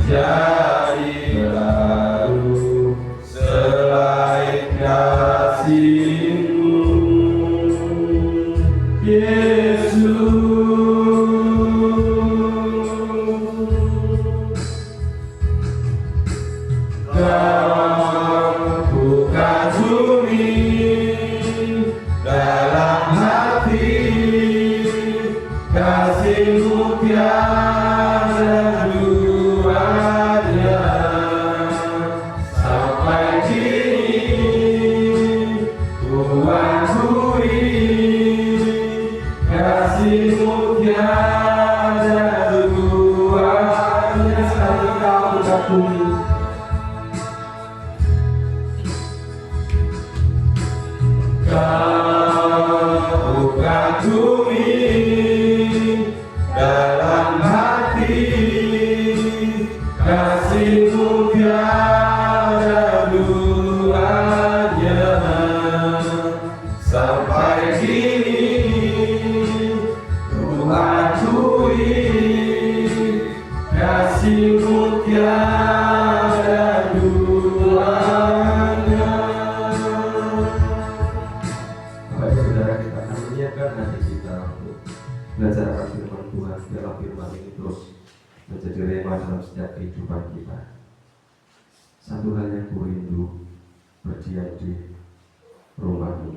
jadi baru selain kasih-Mu, Yesus. Kau bukan bumi dalam hati, kasih-Mu tiada duanya. Sampai kini ku akui, kasih-Mu tiada duanya. Sekali kau bukan bumi, Kau bukan bumi dalam hati, kasih-Mu tiada duanya. Sampai kini ku akui, kasih-Mu tiada duanya. Saudara, kita akan menyiapkan hati kita untuk belajar akan firman Tuhan. Biarlah firman ini terus menjadi rema dalam setiap kehidupan kita. Satu hal yang ku rindu, berdiam di rumah-Mu.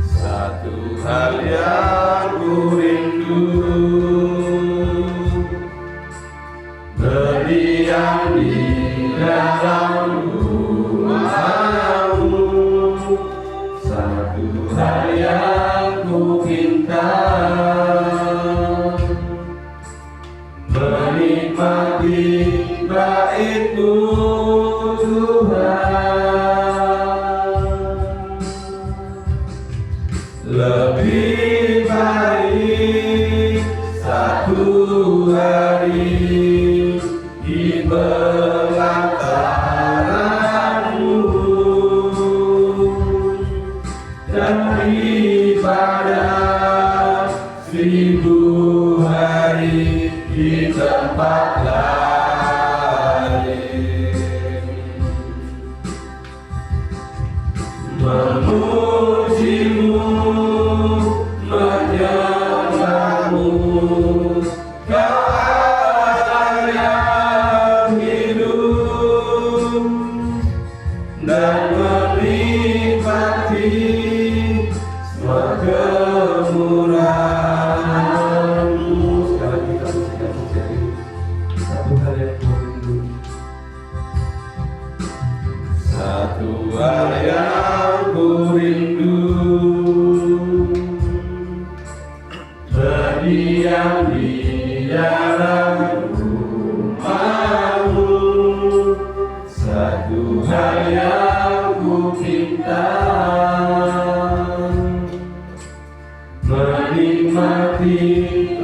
Satu hal yang ku rindu, berdiam di dalam rumah-Mu. Satu hal yang ku minta, menikmati bait-Mu Tuhan. Lebih baik satu hari di pelataran-Mu daripada 1000 hari di tempat lain. Memuji-Mu, menyembah-Mu, Kau Allah yang hidup, dan menikmati semua kemurahan-Mu. Sekarang kita sudah menjadi satu hal yang ku rindu, satu hal yang ku rindu, berdiam di dalam rumah-Mu. Satu hal yang ku minta, menikmati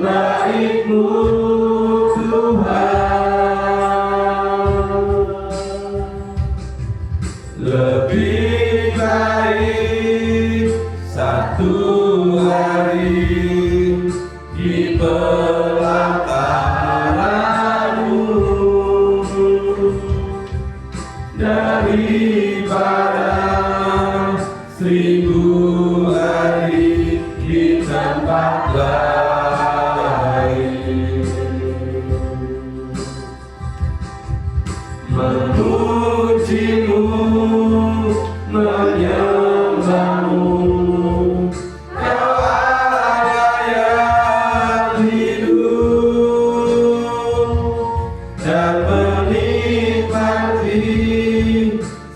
bait-Mu Tuhan. Lebih baik satu hari di pelataran-Mu daripada 1000 hari di tempat lain. Memuji-Mu, menyembah-Mu, Kau Allah yang hidup, dan menikmati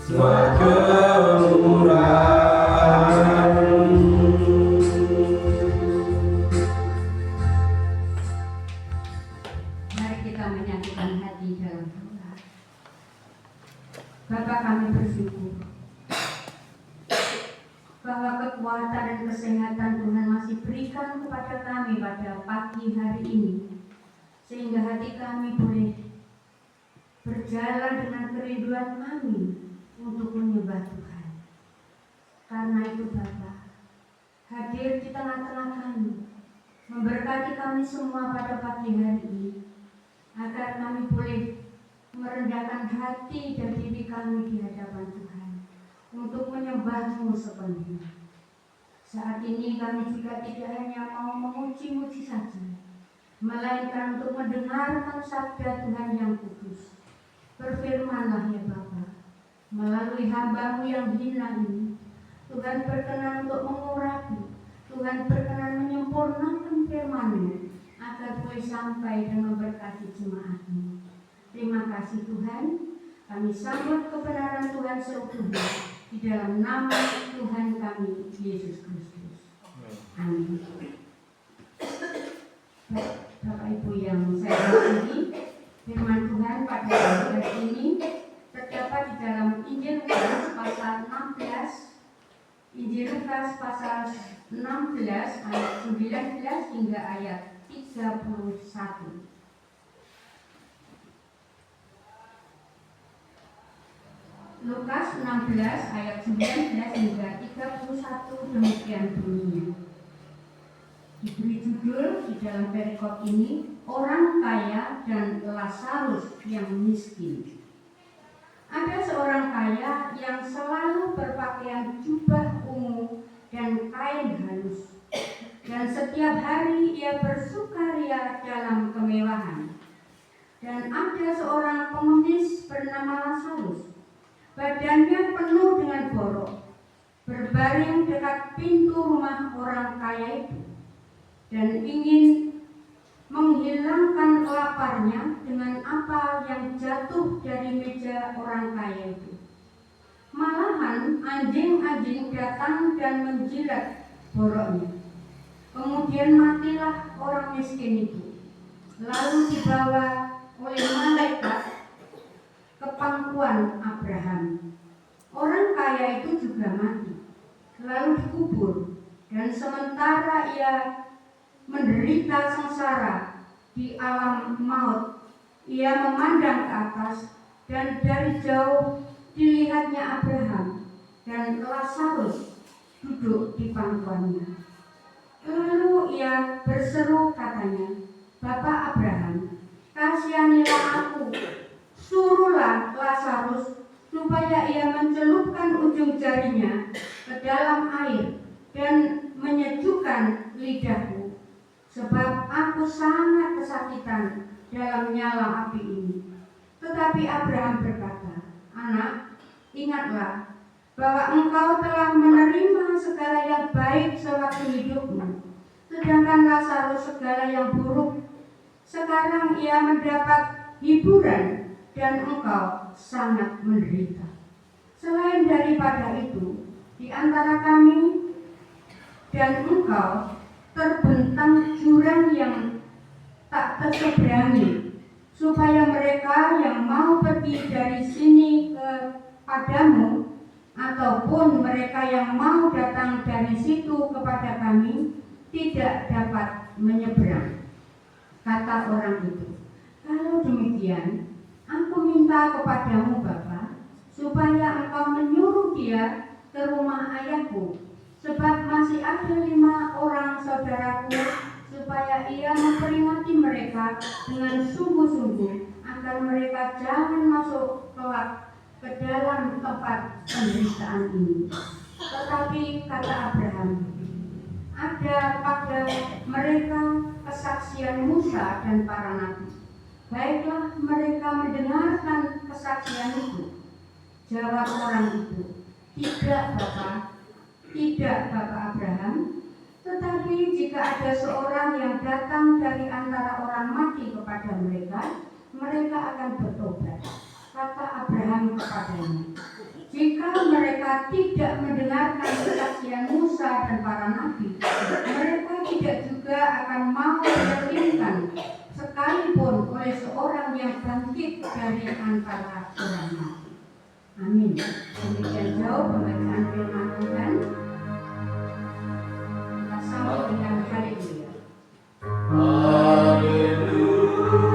semua kemurahan-Mu. Mari kita menyatukan hati dalam doa. Bapa, kami bersyukur bahwa kekuatan dan kesehatan Tuhan masih berikan kepada kami pada pagi hari ini, sehingga hati kami boleh berjalan dengan kerinduan kami untuk menyembah Tuhan. Karena itu Bapa, hadir di tengah-tengah kami, memberkati kami semua pada pagi hari ini, agar kami boleh merendahkan hati dan diri kami di hadapan Tuhan untuk menyembah-Mu sepenuhnya. Saat ini kami juga tidak hanya mau memuji-muji saja, melainkan untuk mendengarkan sabda Tuhan yang kudus. Berfirmanlah ya Bapa, melalui hamba-Mu yang hina ini, Tuhan berkenan untuk mengurapi, Tuhan berkenan menyempurnakan firman-Mu, agar boleh sampai dan memberkati jemaat-Mu. Terima kasih Tuhan, kami sambut kebenaran Tuhan seutuhnya, di dalam nama Tuhan kami, Yesus Kristus. Amin. Bapak Ibu yang saya hormati, firman Tuhan pada hari ini terdapat di dalam Injil Lukas pasal 16, Injil Lukas pasal 16 ayat 19 hingga ayat 31. Lukas 16 ayat 19 hingga 31 demikian bunyinya. Diberi judul di dalam perikop ini, orang kaya dan Lazarus yang miskin. Ada seorang kaya yang selalu berpakaian jubah ungu dan kain halus, dan setiap hari ia bersukaria dalam kemewahan. Dan ada seorang pengemis bernama Lazarus, badannya penuh dengan borok, berbaring dekat pintu rumah orang kaya itu, dan ingin menghilangkan laparnya dengan apa yang jatuh dari meja orang kaya itu. Malahan anjing-anjing datang dan menjilat boroknya. Kemudian matilah orang miskin itu, lalu dibawa oleh malaikat ke pangkuan Abraham. Orang kaya itu juga mati, lalu dikubur, dan sementara ia menderita sengsara di alam maut, ia memandang ke atas, dan dari jauh dilihatnya Abraham dan Lazarus duduk di pangkuannya. Lalu ia berseru katanya, "Bapak Abraham, kasihanilah aku, suruhlah Lazarus supaya ia mencelupkan ujung jarinya ke dalam air dan menyejukkan lidahku, sebab aku sangat kesakitan dalam nyala api ini." Tetapi Abraham berkata, "Anak, ingatlah bahwa engkau telah menerima segala yang baik sewaktu hidupmu, sedangkan Lazarus segala yang buruk. Sekarang ia mendapat hiburan dan engkau sangat menderita. Selain daripada itu, di antara kami dan engkau terbentang jurang yang tak terseberangi, supaya mereka yang mau pergi dari sini kepadamu, ataupun mereka yang mau datang dari situ kepada kami, tidak dapat menyeberang." Kata orang itu, "Kalau demikian, aku minta kepadamu Bapa, supaya engkau menyuruh dia ke rumah ayahku, sebab masih ada 5 orang saudaraku, supaya ia memperingati mereka dengan sungguh-sungguh, agar mereka jangan masuk kelak ke dalam tempat penderitaan ini." Tetapi kata Abraham, "Ada pada mereka kesaksian Musa dan para nabi. Baiklah mereka mendengarkan kesaksian itu." Jawab orang itu, "Tidak Bapa, tidak Bapak Abraham. Tetapi jika ada seorang yang datang dari antara orang mati kepada mereka, mereka akan bertobat." Kata Abraham kepadanya, "Jika mereka tidak mendengarkan kesaksian Musa dan para nabi, mereka tidak juga akan mau diperintahkan sekalipun oleh seorang yang bangkit dari antara orang mati." Amin. Demikian jauh pembacaan firman Tuhan. Kita sambut dengan haleluya. Haleluya.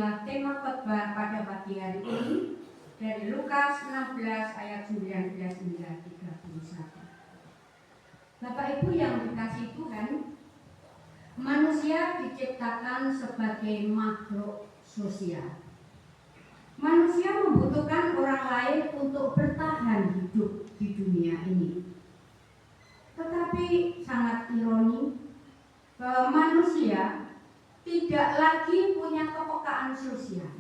inilah tema khotbah pada pagi hari ini dari Lukas 16 ayat 19 hingga 31. Bapak Ibu yang dikasihi Tuhan, manusia diciptakan sebagai makhluk sosial. Manusia membutuhkan orang lain untuk bertahan hidup di dunia ini. Tetapi sangat ironi bahwa manusia tidak lagi punya kepekaan sosial.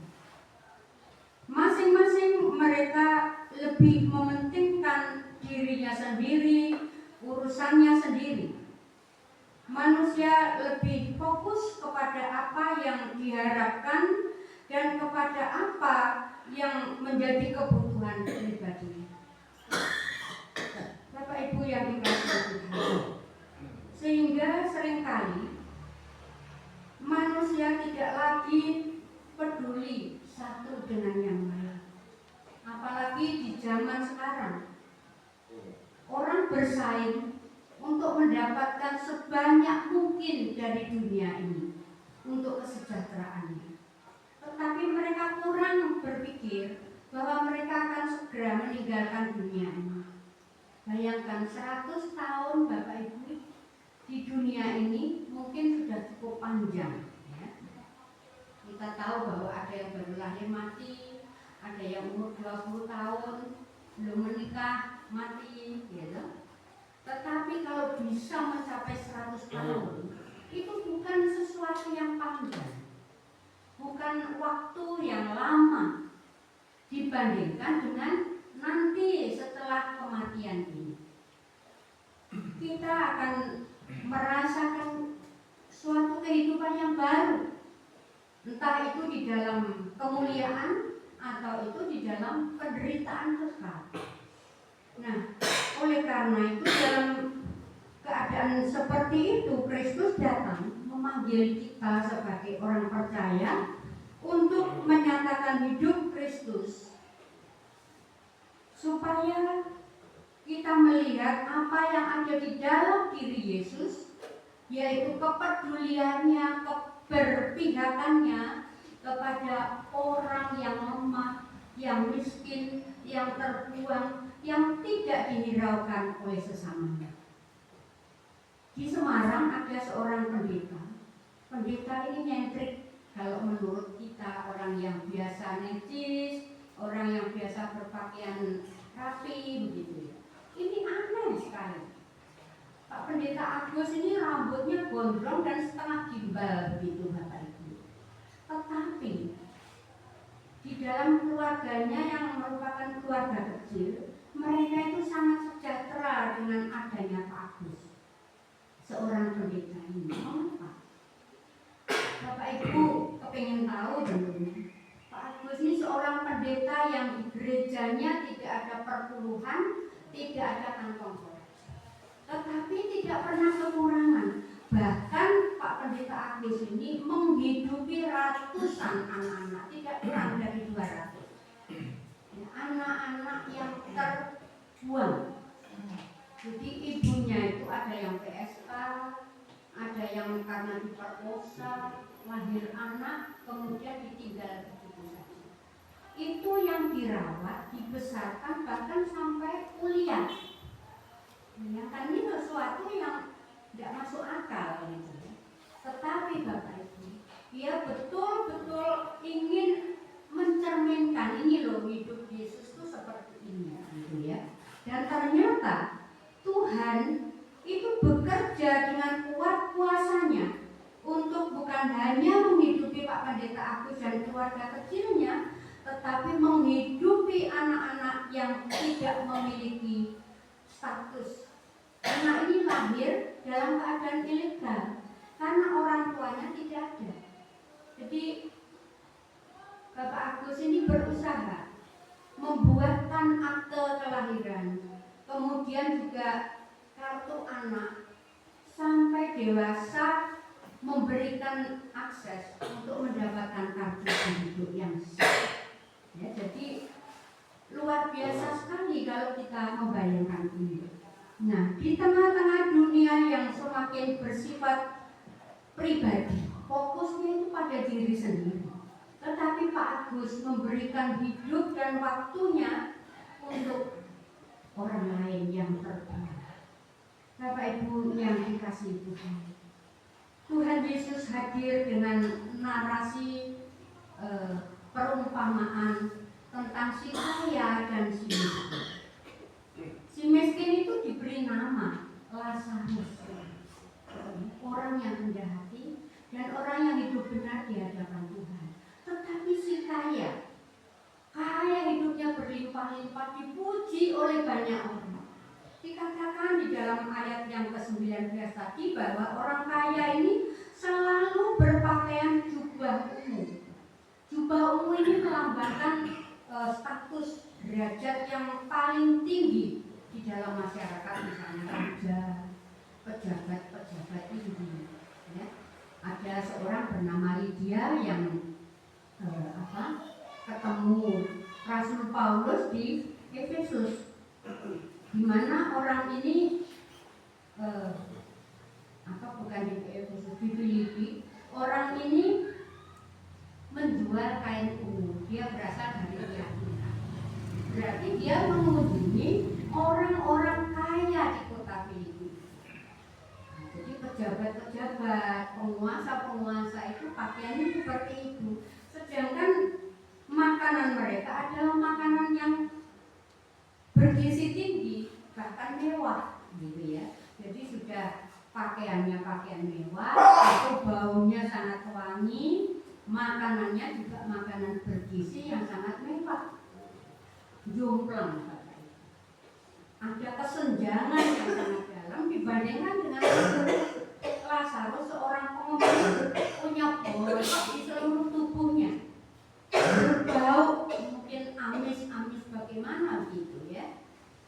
Masing-masing mereka lebih mementingkan dirinya sendiri, urusannya sendiri. Manusia lebih fokus kepada apa yang diharapkan dan kepada apa yang menjadi kebutuhan pribadi. Bapak Ibu yang dikasihi Tuhan, sehingga seringkali manusia tidak lagi peduli satu dengan yang lain. Apalagi di zaman sekarang, orang bersaing untuk mendapatkan sebanyak mungkin dari dunia ini untuk kesejahteraannya. Tetapi mereka kurang berpikir bahwa mereka akan segera meninggalkan dunia ini. Bayangkan 100 tahun Bapak Ibu di dunia ini mungkin sudah cukup panjang, ya. Kita tahu bahwa ada yang baru lahir mati, ada yang umur 20 tahun belum menikah mati, gitu. Tetapi kalau bisa mencapai 100 tahun, itu bukan sesuatu yang panjang, bukan waktu yang lama dibandingkan dengan nanti setelah kematian ini. Kita akan merasakan suatu kehidupan yang baru, entah itu di dalam kemuliaan atau itu di dalam penderitaan kekal. Nah, oleh karena itu dalam keadaan seperti itu Kristus datang memanggil kita sebagai orang percaya untuk menyatakan hidup Kristus, supaya kita melihat apa yang ada di dalam diri Yesus, yaitu kepeduliannya, keberpihakannya kepada orang yang lemah, yang miskin, yang terbuang, yang tidak dihiraukan oleh sesamanya. Di Semarang ada seorang pendeta. Pendeta ini nyentrik kalau menurut kita, orang yang biasa necis, orang yang biasa berpakaian rapi, begitu ya. Ini aneh sekali. Pak Pendeta Agus ini rambutnya gondrong dan setengah gimbal, begitu Bapak Ibu. Tetapi di dalam keluarganya yang merupakan keluarga kecil, mereka itu sangat sejahtera dengan adanya Pak Agus, seorang pendeta ini. Mengapa? Bapak Ibu kepingin tahu belum? Pak Agus ini seorang pendeta yang di gerejanya tidak ada perpuluhan, tidak ada kantong koleksi, tetapi tidak pernah kekurangan. Bahkan Pak Pendeta Agus ini menghidupi ratusan anak-anak, tidak kurang dari 200. Anak-anak yang terbuang. Jadi ibunya itu ada yang PSK, ada yang karena diperkosa, lahir anak, kemudian ditinggal begitu saja. Itu yang dirawat, dibesarkan, bahkan sampai kuliah. Ya, kan ini sesuatu yang tidak masuk akal gitu ya. Tetapi Bapak Ibu, dia betul-betul ingin mencerminkan ini loh, hidup Yesus itu seperti ini gitu ya. Dan ternyata Tuhan itu bekerja dengan kuat kuasanya untuk bukan hanya menghidupi Pak Pendeta Agus dan keluarga kecilnya, tetapi menghidupi anak-anak yang tidak memiliki status. Anak ini lahir dalam keadaan ilegal karena orang tuanya tidak ada. Jadi Bapak Agus ini berusaha membuatkan akte kelahiran, kemudian juga kartu anak, sampai dewasa memberikan akses untuk mendapatkan kartu penduduk yang sah. Ya, jadi luar biasa sekali kalau kita membayangkan ini. Nah, di tengah-tengah dunia yang semakin bersifat pribadi, fokusnya itu pada diri sendiri. Tetapi harus memberikan hidup dan waktunya untuk orang lain yang terbaik. Bapak Ibu yang dikasihi Tuhan, Tuhan Yesus hadir dengan narasi perumpamaan tentang si kaya dan si miskin. Si miskin itu diberi nama Lazarus, orang yang rendah hati dan orang yang hidup benar di hadapan Tuhan. Tetapi si kaya hidupnya berlimpah-limpah, dipuji oleh banyak orang. Dikatakan di dalam ayat yang ke-19 tadi bahwa orang kaya ini selalu berpakaian jubah ungu. Jubah ungu ini melambangkan status derajat yang paling tinggi di dalam masyarakat, misalnya raja, pejabat-pejabat tinggi. Ya. Ada seorang bernama Lydia yang ketemu Rasul Paulus di Efesus, di mana orang ini bukan di Efesus, di Filipi. Orang ini menjual kain ungu. Dia berasal dari Yahudi. Berarti dia mengunjungi orang-orang kaya di kota Filipi. Nah, jadi pejabat-pejabat, penguasa-penguasa itu pakaiannya seperti itu. Sedangkan makanan mereka adalah makanan yang bergizi tinggi, bahkan mewah, gitu ya. Jadi sudah pakaiannya pakaian mewah, atau baunya sangat wangi, makanannya juga makanan bergizi yang sangat mewah, jomplang. Ada kesenjangan yang sangat dalam dibandingkan dengan Lazarus, seorang pengembara punya boros di seluruh tubuhnya, berbau mungkin amis bagaimana gitu ya.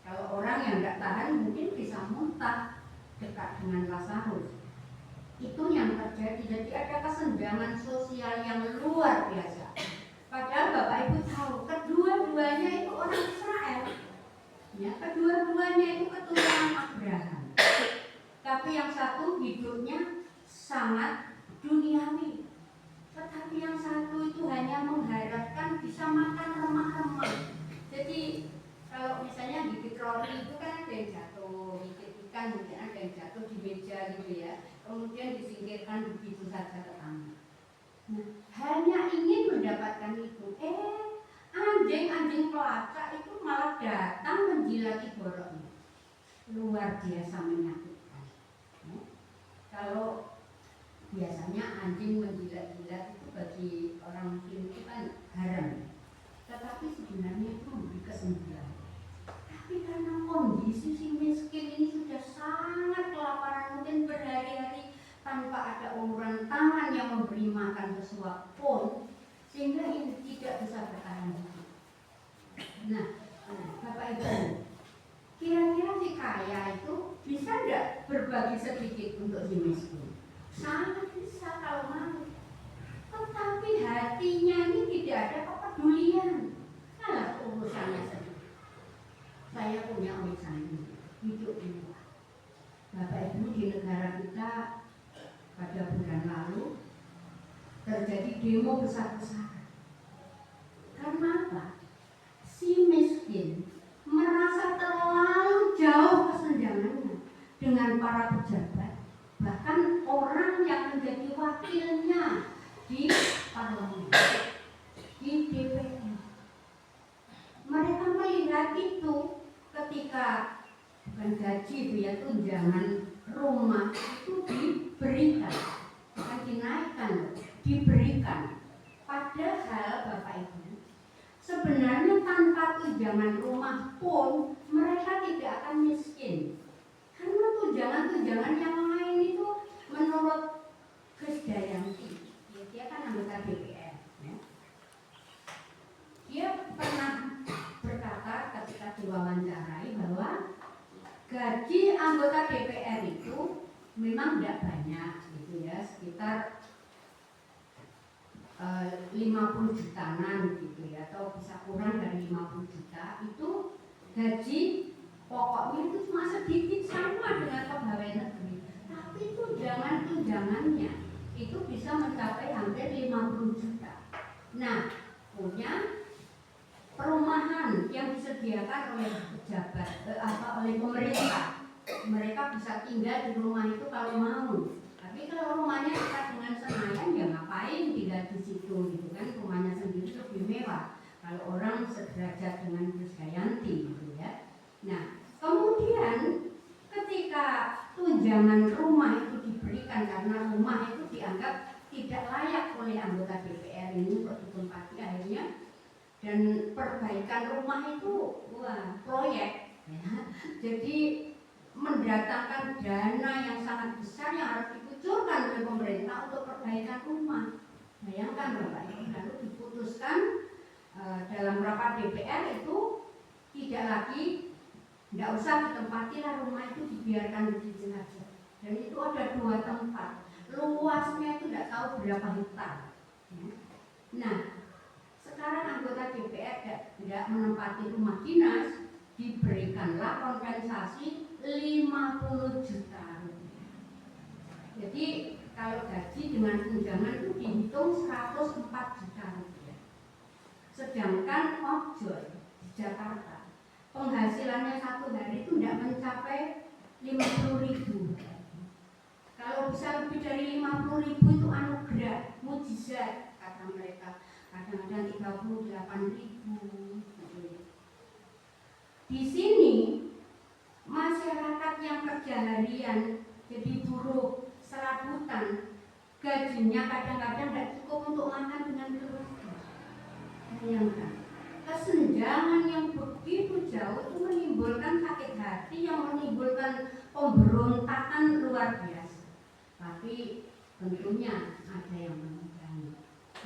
Kalau orang yang tidak tahan mungkin bisa muntah dekat dengan Lazarus. Itu yang terjadi. Jadi ada kesenjangan sosial yang luar biasa. Padahal Bapak Ibu tahu kedua-duanya itu orang Israel. Ya, kedua-duanya itu keturunan Abraham. Tapi yang satu hidupnya sangat duniawi. Tetapi yang satu itu hanya mengharapkan bisa makan remah-remah. Jadi kalau misalnya gigit roti itu kan ada yang jatuh, gigit ikan mungkin ada yang jatuh di meja gitu ya. Kemudian disingkirkan begitu saja ke tangan. Nah, hanya ingin mendapatkan itu. Anjing-anjing pelacak itu malah datang menjilati boroknya. Luar biasa menyakitkan. Ya. Kalau biasanya anjing menjilat-jilat itu bagi orang Muslim itu kan haram. Tetapi sebenarnya itu memberi kesembuhan. Tapi karena kondisi si miskin ini sudah sangat kelaparan, mungkin berhari-hari tanpa ada uluran tangan yang memberi makan sesuap pun, sehingga ini tidak bisa bertahan hidup. Nah, Bapak Ibu, kira-kira si kaya itu bisa tidak berbagi sedikit untuk si miskin? Sangat bisa kalau mau. Tetapi hatinya ini tidak ada kepedulian. Nah, urusannya sendiri. Saya punya urusan ini, hidup di luar. Bapak Ibu, di negara kita pada bulan lalu terjadi demo besar-besaran. Karena apa? Si miskin merasa terlalu jauh kesenjangannya dengan para pejabat, bahkan orang yang menjadi wakilnya di parlemen, di DPR. Mereka melihat itu ketika bukan gaji itu ya, tunjangan rumah itu diberikan, bukan dinaikkan, diberikan. Padahal Bapak Ibu, sebenarnya tanpa tunjangan rumah pun mereka tidak akan miskin. Karena tunjangan-tunjangan yang lain itu menurut Krisdayanti, dia kan anggota DPR, ya. Dia pernah berkata ketika diwawancarai bahwa gaji anggota DPR itu memang tidak banyak, gitu ya, sekitar 50 jutaan gitu ya, atau bisa kurang dari 50 juta. Itu gaji pokoknya itu cuma sedikit, sama dengan pegawai negeri. Tapi tunjangannya itu bisa mencapai hampir 50 juta. Nah, punya perumahan yang disediakan oleh pejabat oleh pemerintah. Mereka bisa tinggal di rumah itu kalau mau. Tapi kalau rumahnya dekat dengan Senayan, ya ngapain tinggal di situ gitu kan? Rumahnya sendiri lebih mewah. Kalau orang sederajat dengan Krisdayanti gitu ya. Nah, kemudian ketika tunjangan rumah itu diberikan karena rumah itu dianggap tidak layak oleh anggota DPR ini untuk ditempati akhirnya, dan perbaikan rumah itu proyek ya. Jadi mendatangkan dana yang sangat besar yang harus dikucurkan oleh pemerintah untuk perbaikan rumah. Bayangkan Bapak Ibu, lalu diputuskan dalam rapat DPR itu tidak usah ditempati lah, rumah itu dibiarkan begitu saja. Dan itu ada 2 tempat, luasnya itu tidak tahu berapa hektar. Nah, sekarang anggota DPR tidak menempati rumah dinas, diberikanlah kompensasi 50 juta rupiah. Jadi kalau gaji dengan tunjangan itu dihitung 104 juta rupiah. Sedangkan ojol di Jakarta penghasilannya satu hari itu tidak mencapai 50.000. Kalau bisa lebih dari 50.000 itu anugerah, mujizat kata mereka. Kadang-kadang 38.000. Di sini masyarakat yang kerja harian jadi buruh serabutan, gajinya kadang-kadang tidak cukup untuk makan dengan keluarga. Bayangkan, kesenjangan yang begitu jauh itu menimbulkan sakit hati, yang menimbulkan pemberontakan luar biasa. Tapi tentunya ada yang mengurangi.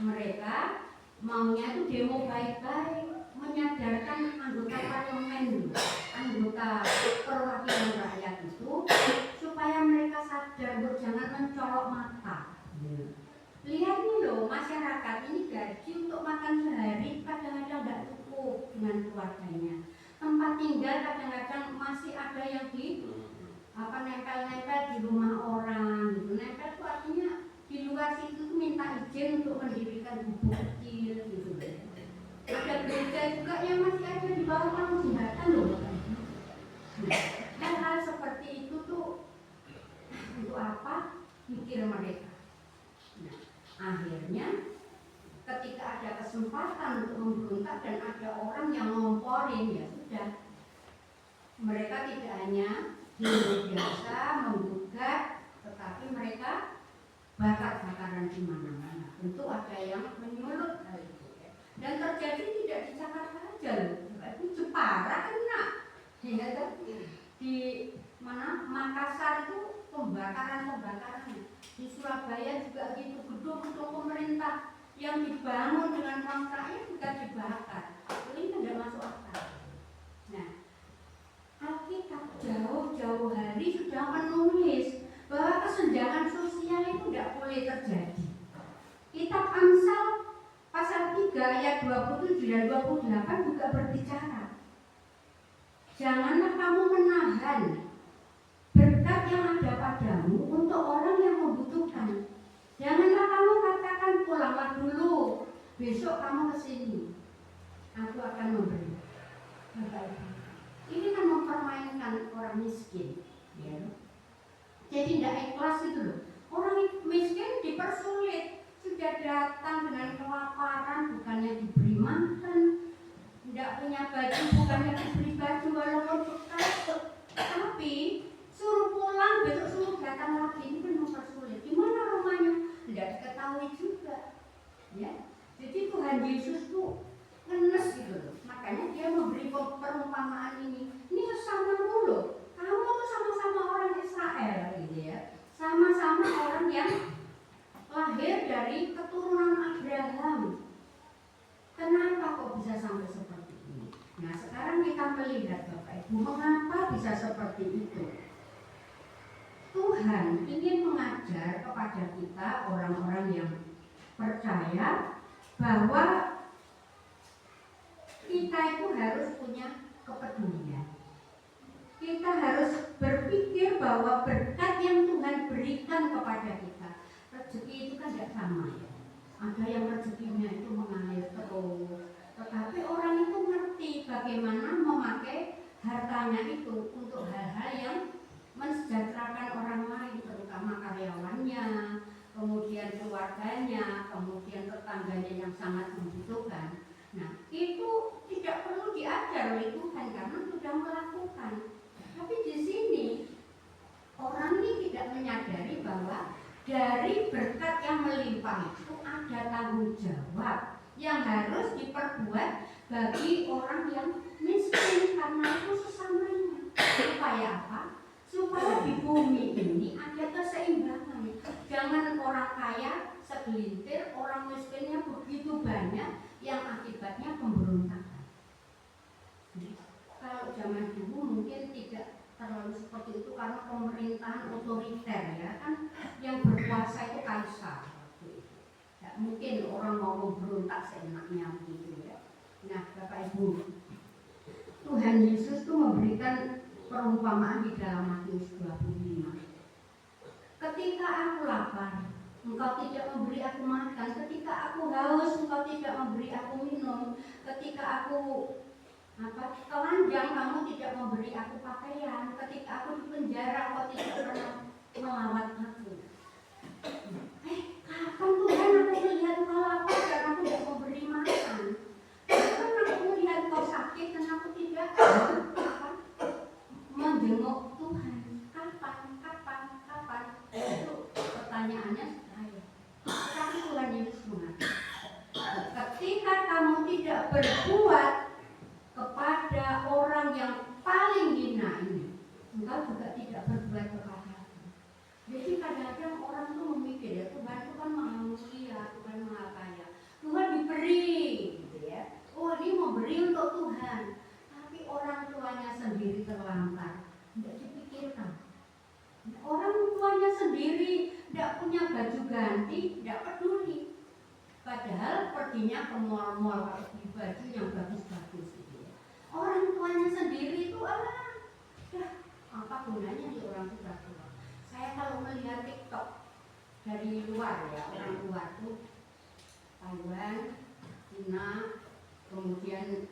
Mereka maunya itu demo baik-baik, menyadarkan anggota parlemen, anggota perwakilan rakyat itu supaya mereka sadar untuk jangan mencolok mata. Lihat nih loh, masyarakat ini gaji untuk makan sehari kadang-kadang tidak cukup dengan keluarganya. Tempat tinggal kadang-kadang masih ada yang nempel-nempel di rumah orang gitu. Nempel itu artinya di luar situ minta izin untuk mendirikan gubuk kecil gitu. Ada gereja juga yang masih ada di bawah kolong jembatan loh. Hal-hal seperti itu tuh untuk apa? Mikir mereka. Nah, akhirnya ketika ada kesempatan untuk memberontak dan ada orang yang ngomporin, ya sudah. Mereka tidak hanya biasa menggugat, tetapi mereka bakar-bakaran di mana-mana. Tentu ada yang menyulut hal itu. Dan terjadi tidak di Jakarta saja loh, itu Jepara kena. Ya, di mana Makassar itu pembakaran. Di Surabaya juga gitu, gedung-gedung pemerintah yang dibangun dengan uang rakyat juga dibakar. Ini tidak masuk akal. Nah, Alkitab jauh-jauh hari sudah menulis bahwa kesenjangan sosial itu tidak boleh terjadi. Kitab Amsal pasal 3 ayat 27 dan 28 juga berbicara. Janganlah kamu menahan berkat yang ada padamu untuk orang yang membutuhkan. Janganlah kamu katakan pulanglah dulu, besok kamu kesini, aku akan memberi. Ini kan mempermainkan orang miskin, ya. Jadi tidak ikhlas itu loh. Orang miskin dipersulit, sudah datang dengan kelaparan, bukannya diberi makan, tidak punya baju, bukannya diberi baju walaupun bekas, tapi suruh pulang, besok suruh datang lagi. Ini kan mempersulit. Di mana rumahnya? Tidak diketahui juga, ya. Jadi Tuhan Yesus tuh ngenes gitu loh. Makanya dia memberi perumpamaan ini. Ini sesama dulu. Kamu tuh sama-sama orang Israel gitu ya. Sama-sama orang yang lahir dari keturunan Abraham. Kenapa kok bisa sampai seperti ini? Nah, sekarang kita melihat Bapak Ibu, mengapa bisa seperti itu? Tuhan ingin mengajar kepada kita orang-orang yang percaya bahwa kita itu harus punya kepedulian. Kita harus berpikir bahwa berkat yang Tuhan berikan kepada kita, rezeki itu kan tidak sama ya. Ada yang rezekinya itu mengalir terus keluarganya, kemudian tetangganya yang sangat membutuhkan. Nah, itu tidak perlu diajar oleh Tuhan karena sudah melakukan. Tapi di sini orang ini tidak menyadari bahwa dari berkat yang melimpah itu ada tanggung jawab yang harus diperbuat bagi orang yang miskin, karena itu sesamanya. Supaya apa? Supaya di bumi ini ada keseimbangan. Jangan orang kaya segelintir, orang miskinnya begitu banyak yang akibatnya pemberontakan. Kalau zaman dulu mungkin tidak terlalu seperti itu karena pemerintahan otoriter, ya kan, yang berkuasa itu kaisar. Tidak mungkin orang mau memberontak seenaknya begitu, ya. Nah, Bapak Ibu, Tuhan Yesus itu memberikan perumpamaan di dalam Matius 25. Ketika aku lapar, engkau tidak memberi aku makan. Ketika aku haus, engkau tidak memberi aku minum. Ketika aku telanjang, kamu tidak memberi aku pakaian. Ketika aku di penjara, engkau tidak pernah melawat aku. Kapan Tuhan aku melihat engkau lapar dan aku tidak memberi makan? Kapan aku melihat engkau sakit dan aku tidak menjenguk Tuhan? Kapan? Itu pertanyaannya saya. Tapi Tuhan Yesus mengatakan, ketika kamu tidak berbuat kepada orang yang paling hina ini, engkau juga tidak berbuat kepada aku. Jadi kadang-kadang orang itu memikir, ya Tuhan itu kan maha mulia, Tuhan maha kaya, Tuhan diberi, gitu ya. Oh, ini mau beri untuk Tuhan, tapi orang tuanya sendiri terlantar, tidak dipikirkan. Orang tuanya sendiri tidak punya baju ganti, tidak peduli. Padahal perginya ke mall-mall pakai baju yang bagus-bagus gitu ya. Orang tuanya sendiri itu apa gunanya di orang tua? Saya kalau melihat TikTok dari luar, ya, orang luar tuh Taiwan, Cina, kemudian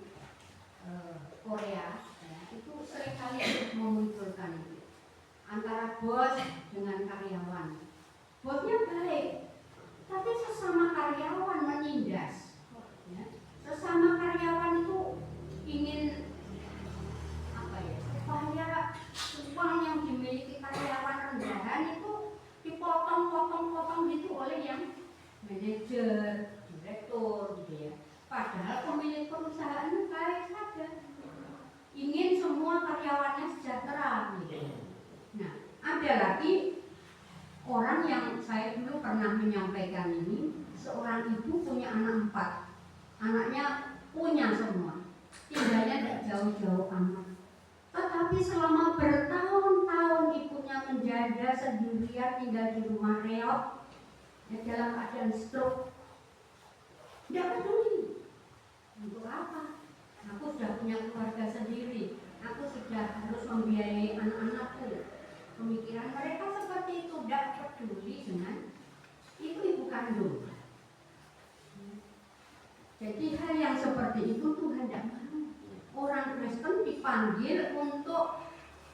Korea, ya, itu seringkali memunculkan itu antara bos dengan karyawan. Bosnya baik, tapi sesama karyawan menindas, ya. Sesama karyawan itu ingin supaya uang yang dimiliki karyawan rendahan itu dipotong gitu oleh yang manajer, direktur gitu ya. Padahal pemilik perusahaan itu baik saja, ingin semua karyawannya sejahtera gitu. Nah, ada lagi orang yang saya dulu pernah menyampaikan ini, seorang ibu punya anak 4, anaknya punya semua, tinggalnya tidak jauh-jauh amat. Tetapi selama bertahun-tahun ibunya menjanda sendirian, tinggal di rumah reot, ya, dalam keadaan stroke. Tidak peduli. Untuk apa? Aku sudah punya keluarga sendiri, aku sudah harus membiayai anak-anakku. Pemikiran mereka seperti itu, tidak peduli dengan itu ibu kandung. Jadi hal yang seperti itu Tuhan tidak mau. Orang Kristen dipanggil untuk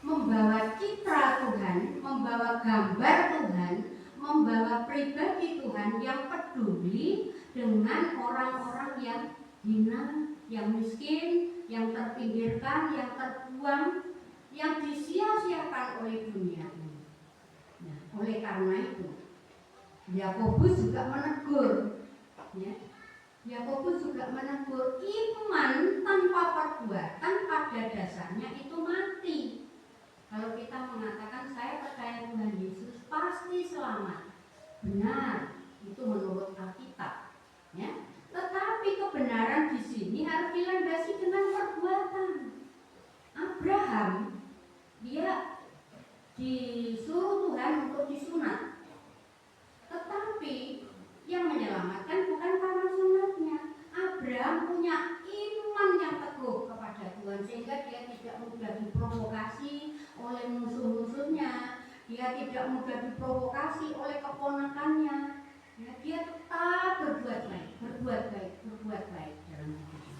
membawa citra Tuhan, membawa gambar Tuhan, membawa pribadi Tuhan yang peduli dengan orang-orang yang hina, yang miskin, yang terpinggirkan, yang terbuang, yang disia-siakan oleh dunia ini. Nah, oleh karena itu, Yakobus juga menegur, ya. Yakobus juga menegur, iman tanpa perbuatan pada dasarnya itu mati. Kalau kita mengatakan saya percaya Tuhan Yesus pasti selamat, benar, itu menurut Alkitab, ya. Tetapi kebenaran di sini harus dilandasi dengan perbuatan. Abraham, dia disuruh Tuhan untuk disunat, tetapi yang menyelamatkan bukan karena sunatnya. Abraham punya iman yang teguh kepada Tuhan, sehingga dia tidak mudah diprovokasi oleh musuh-musuhnya, dia tidak mudah diprovokasi oleh keponakannya, ya, dia tetap berbuat baik dalam hidupnya.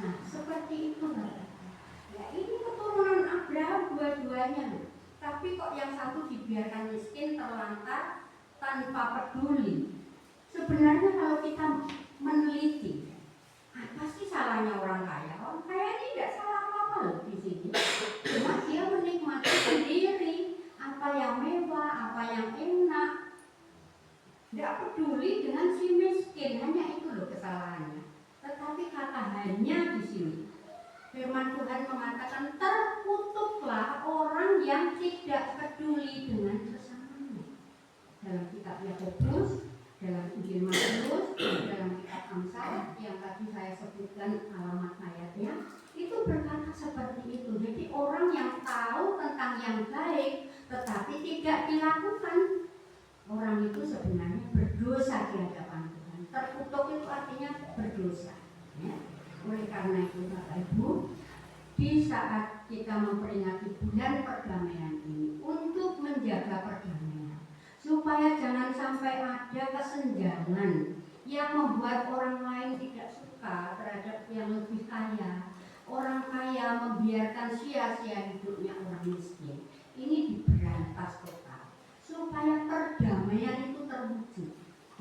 Nah, seperti itu, ya, ini keturunan Abraham dua-duanya, tapi kok yang satu dibiarkan miskin, terlantar, tanpa peduli. Sebenarnya kalau kita meneliti, apa sih salahnya orang kaya? Orang kaya ini tidak salah apa-apa loh di sini. Cuma dia menikmati sendiri apa yang mewah, apa yang enak. Tidak peduli dengan si miskin, hanya itu loh kesalahannya. Tetapi kata hanya di sini, firman Tuhan mengatakan terkutuklah orang yang tidak peduli dengan sesamanya. Dalam kitab Yakobus, dalam Injil Matius, dalam kitab Amsal yang tadi saya sebutkan alamat ayatnya, itu berkata seperti itu. Jadi orang yang tahu tentang yang baik tetapi tidak dilakukan, orang itu sebenarnya berdosa di hadapan Tuhan. Terkutuk itu artinya berdosa, ya. Oleh karena itu Bapak Ibu, di saat kita memperingati bulan perdamaian ini, untuk menjaga perdamaian, supaya jangan sampai ada kesenjangan yang membuat orang lain tidak suka terhadap yang lebih kaya, orang kaya membiarkan sia-sia hidupnya orang miskin. Ini diberantas total supaya perdamaian itu terwujud.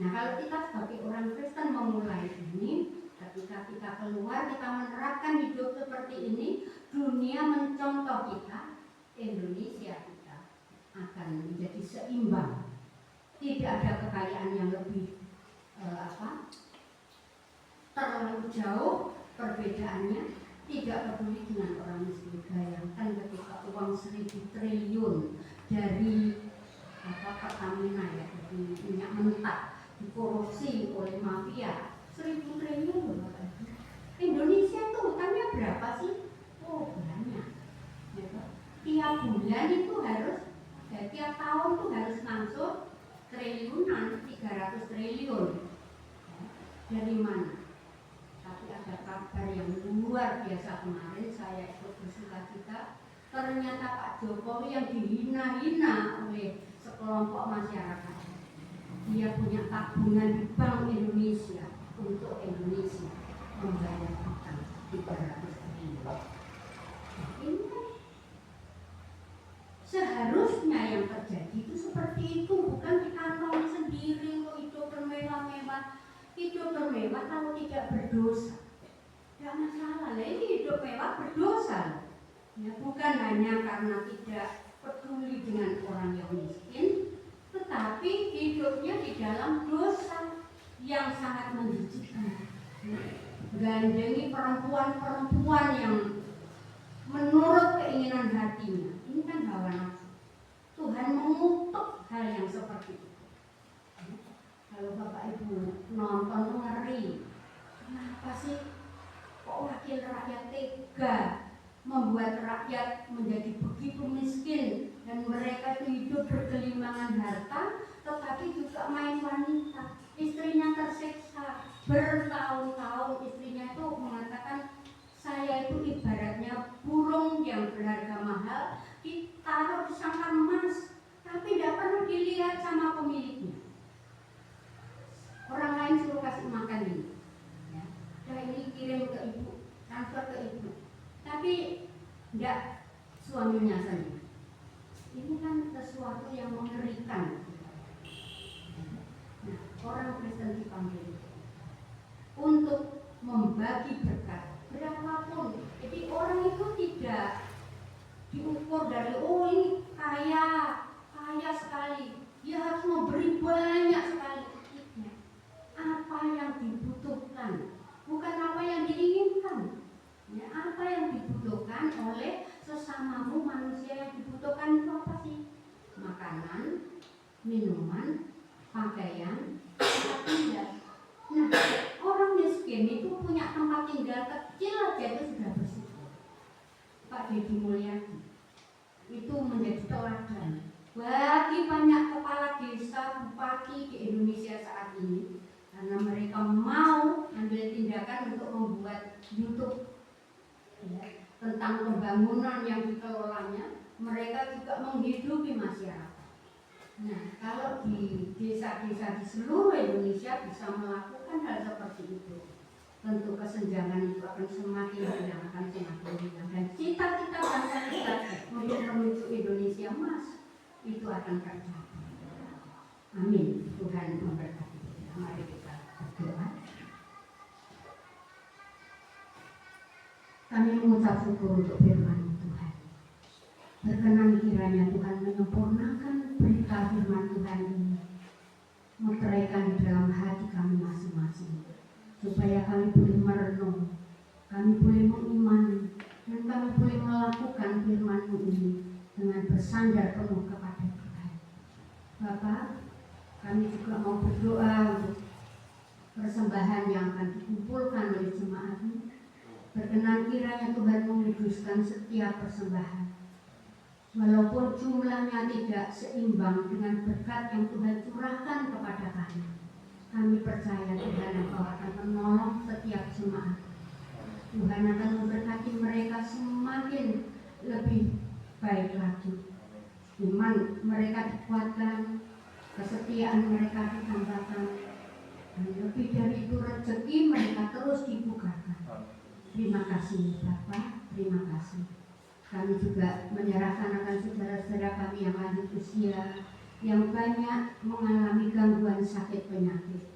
Nah, kalau kita sebagai orang Kristen memulai ini, ketika kita keluar, kita menerapkan hidup seperti ini, dunia mencontoh kita, Indonesia kita akan menjadi seimbang. Tidak ada kekayaan yang lebih terlalu jauh perbedaannya. Tidak peduli dengan orang miskin. Bayangkan ketika uang 1.000 triliun dari Pertamina, ya, dari minyak mentah dikorupsi oleh mafia, 1.000 triliun loh. Indonesia itu hutangnya berapa sih? Oh, banyak. Tiap bulan itu harus, tiap tahun itu harus langsung triliunan, 300 triliun. Dari mana? Tapi ada kabar yang luar biasa kemarin, saya ikut bersukacita. Ternyata Pak Jokowi yang dihina-hina oleh sekelompok masyarakat, dia punya tabungan di Bank Indonesia untuk Indonesia membayar hutang 300 triliun. Ini kan seharusnya yang terjadi itu seperti itu, bukan dikantongi sendiri untuk hidup bermewah-mewah. Hidup bermewah kalau tidak berdosa, tidak masalah. Ini hidup mewah berdosa, ya, bukan hanya karena tidak peduli dengan orang yang miskin, tetapi hidupnya di dalam dosa yang sangat menjijikkan. Gandengi perempuan-perempuan yang menurut keinginan hatinya. Ini kan hawa nafsu. Tuhan mengutuk hal yang seperti itu. Kalau Bapak Ibu nonton tuh ngeri. Kenapa sih kok wakil rakyat tega membuat rakyat menjadi begitu miskin, dan mereka itu hidup bergelimangan harta, tetapi juga main wanita. Istrinya tersiksa bertahun-tahun. Istrinya itu mengatakan, saya itu ibaratnya burung yang berharga mahal ditaruh di sangkar emas, tapi tidak pernah dilihat sama pemiliknya. Orang lain suruh kasih makan ini, ya. Ini kirim ke ibu, transfer ke ibu, tapi tidak suaminya saja. Ini kan sesuatu yang mengerikan. Nah, orang Kristen dipanggil untuk membagi berkat berapapun. Jadi orang itu tidak diukur dari, oh ini kaya sekali, dia harus memberi banyak sekali. Apa yang dibutuhkan, bukan apa yang diinginkan, ya, apa yang dibutuhkan oleh sesamamu manusia. Yang dibutuhkan itu apa sih? Makanan, minuman, pakaian, tempat tinggal. Nah, orang miskin itu punya tempat tinggal kecil aja itu sudah bersyukur. Pak Deddy Mulyadi itu menjadi teladan bagi banyak kepala desa, bupati di Indonesia saat ini, karena mereka mau ambil tindakan untuk membuat YouTube, ya, tentang pembangunan yang dikelolanya. Mereka juga menghidupi masyarakat. Nah, kalau di desa-desa di seluruh Indonesia bisa melakukan hal seperti itu, tentu kesenjangan itu akan semakin hilang, dan cita-cita bangsa kita untuk menuju Indonesia emas itu akan tercapai. Amin. Tuhan memberkati. Mari kita berdoa. Kami mengucap syukur untuk firman Tuhan. Berkenan kiranya Tuhan menyempurnakan berita firman Tuhan ini, meteraikan di dalam hati kami masing-masing, supaya kami boleh merenung, kami boleh mengimani, dan kami boleh melakukan firman-Mu ini dengan bersandar penuh kepada Tuhan. Bapa, kami juga mau berdoa untuk persembahan yang akan dikumpulkan oleh jemaat-Mu. Berkenan kiranya Tuhan menguduskan setiap persembahan. Walaupun jumlahnya tidak seimbang dengan berkat yang Tuhan curahkan kepada kami, kami percaya Tuhan Engkau akan menolong setiap jemaat. Tuhan akan memberkati mereka semakin lebih baik lagi. Iman mereka dikuatkan, kesetiaan mereka ditambahkan, dan lebih dari itu rezeki mereka terus dibukakan. Terima kasih Bapa, terima kasih. Kami juga menyerahkan akan saudara-saudara kami yang lanjut usia, yang banyak mengalami gangguan sakit penyakit,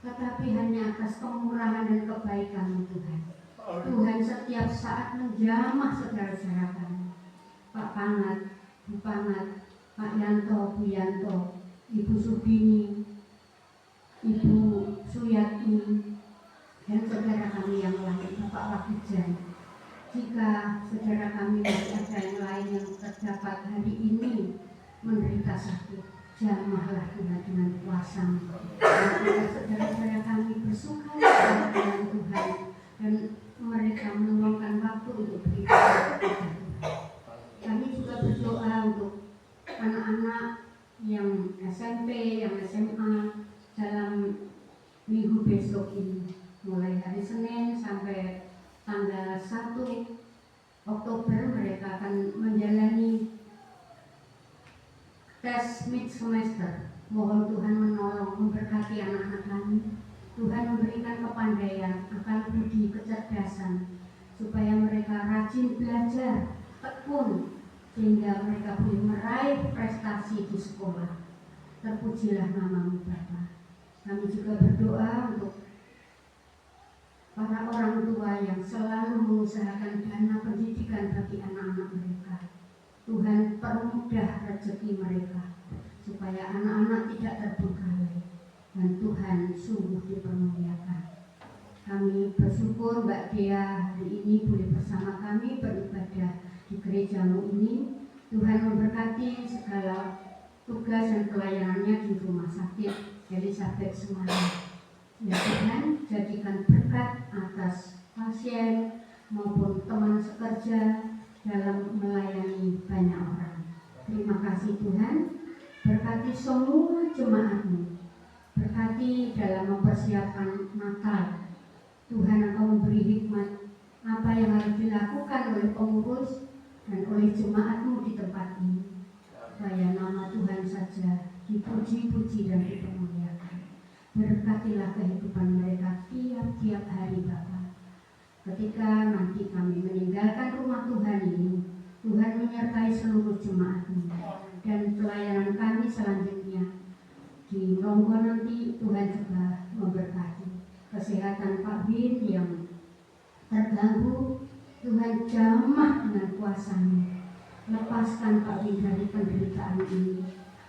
tetapi hanya atas kemurahan dan kebaikan Tuhan. Tuhan setiap saat menjamah saudara-saudara kami, Pak Pangat, Bu Pangat, Pak Yanto, Bu Yanto, Ibu Subini, Ibu Suyatni, dan saudara kami yang lain, Bapak Wakijan. Jika saudara kami masih ada yang lain yang terdapat hari ini menderita sakit, jamahlah Tuhan dengan kuasa-Mu. Saudara-saudara kami bersuka dengan Tuhan, dan mereka meluangkan waktu untuk beribadah kepada Tuhan. Kami juga berdoa untuk anak-anak yang SMP, yang SMA dalam minggu besok ini, mulai hari Senin sampai tanggal 1 Oktober mereka akan menjalani tes mid semester. Mohon Tuhan menolong, memberkati anak-anak kami. Tuhan memberikan kepandaian, akal budi, kecerdasan, supaya mereka rajin belajar, tekun, sehingga mereka boleh meraih prestasi di sekolah. Terpujilah nama-Mu Bapa. Kami juga berdoa untuk para orang tua yang selalu mengusahakan dana pendidikan bagi anak-anak mereka. Tuhan permudah rezeki mereka, supaya anak-anak tidak terbengkalai, dan Tuhan sungguh dipermuliakan. Kami bersyukur Mbak Dea hari ini boleh bersama kami beribadah di gereja-Mu ini. Tuhan memberkati segala tugas dan pelayanannya di rumah sakit Elizabeth Semarang. Ya Tuhan, jadikan berkat atas pasien maupun teman sekerja dalam melayani banyak orang. Terima kasih Tuhan, berkati semua jemaat-Mu, berkati dalam mempersiapkan Natal. Tuhan Engkau memberi hikmat apa yang harus dilakukan oleh pengurus dan oleh jemaat-Mu di tempat ini, supaya nama Tuhan saja dipuji-puji dan dipermuliakan. Berkatilah kehidupan mereka tiap-tiap hari Bapa. Ketika nanti kami meninggalkan rumah Tuhan ini, Tuhan menyertai seluruh jemaat-Mu, dan pelayanan kami selanjutnya di Ronggo nanti Tuhan juga memberkati. Kesehatan Pak Bin yang terganggu, Tuhan jamah dengan kuasa-Mu. Lepaskan Pak Bin dari penderitaan ini,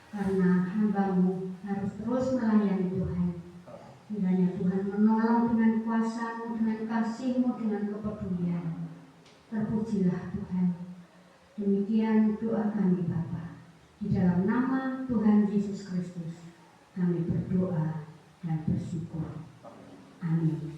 karena hamba-Mu harus terus melayani Tuhan. Kiranya Tuhan menolong dengan kuasa-Mu, dengan kasih-Mu, dengan kepedulian. Terpujilah Tuhan. Demikian doa kami Bapa. Di dalam nama Tuhan Yesus Kristus kami berdoa dan bersyukur. Amin.